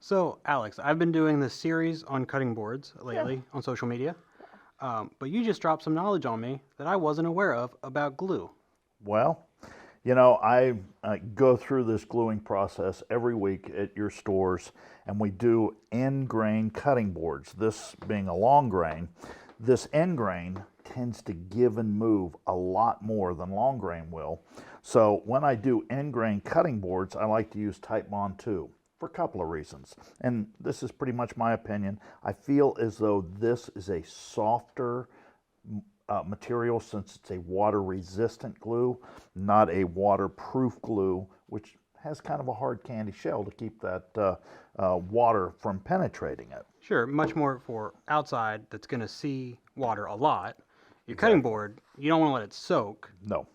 So, Alex, I've been doing this series on cutting boards lately on social media, but you just dropped some knowledge on me that I wasn't aware of about glue. Well, you know, I go through this gluing process every week at your stores, and we do end grain cutting boards. This being a long grain, this end grain tends to give and move a lot more than long grain will. So when I do end grain cutting boards, I like to use Titebond II for a couple of reasons. And this is pretty much my opinion. I feel as though this is a softer material since it's a water-resistant glue, not a waterproof glue, which has kind of a hard candy shell to keep that water from penetrating it. Sure, much more for outside that's going to see water a lot. Your cutting board, you don't want to let it soak, No.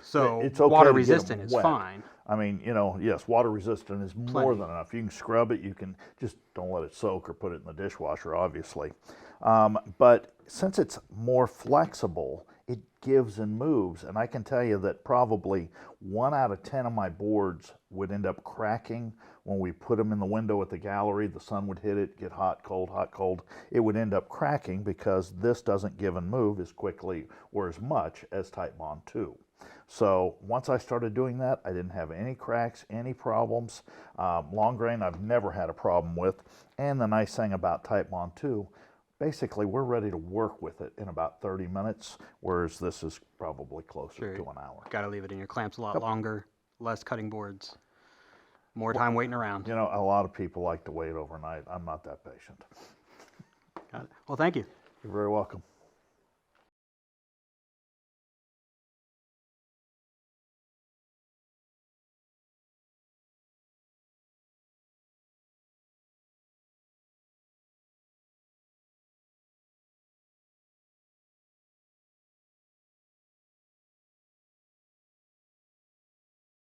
so It's okay water to get resistant them is wet. fine. I mean, yes, water resistant is more Plenty. than enough. You can scrub it. You can just don't let it soak or put it in the dishwasher, obviously. But since it's more flexible, it gives and moves. And I can tell you that probably 1 out of 10 of my boards would end up cracking when we put them in the window at the gallery. The sun would hit it, get hot, cold. It would end up cracking because this doesn't give and move as quickly or as much as Titebond II. So once I started doing that, I didn't have any cracks, any problems. Long grain I've never had a problem with. And the nice thing about Titebond II, basically we're ready to work with it in about 30 minutes, whereas this is probably closer to an hour. Got to leave it in your clamps a lot longer, less cutting boards, more time waiting around. You know, a lot of people like to wait overnight. I'm not that patient. Got it. Well, thank you. You're very welcome.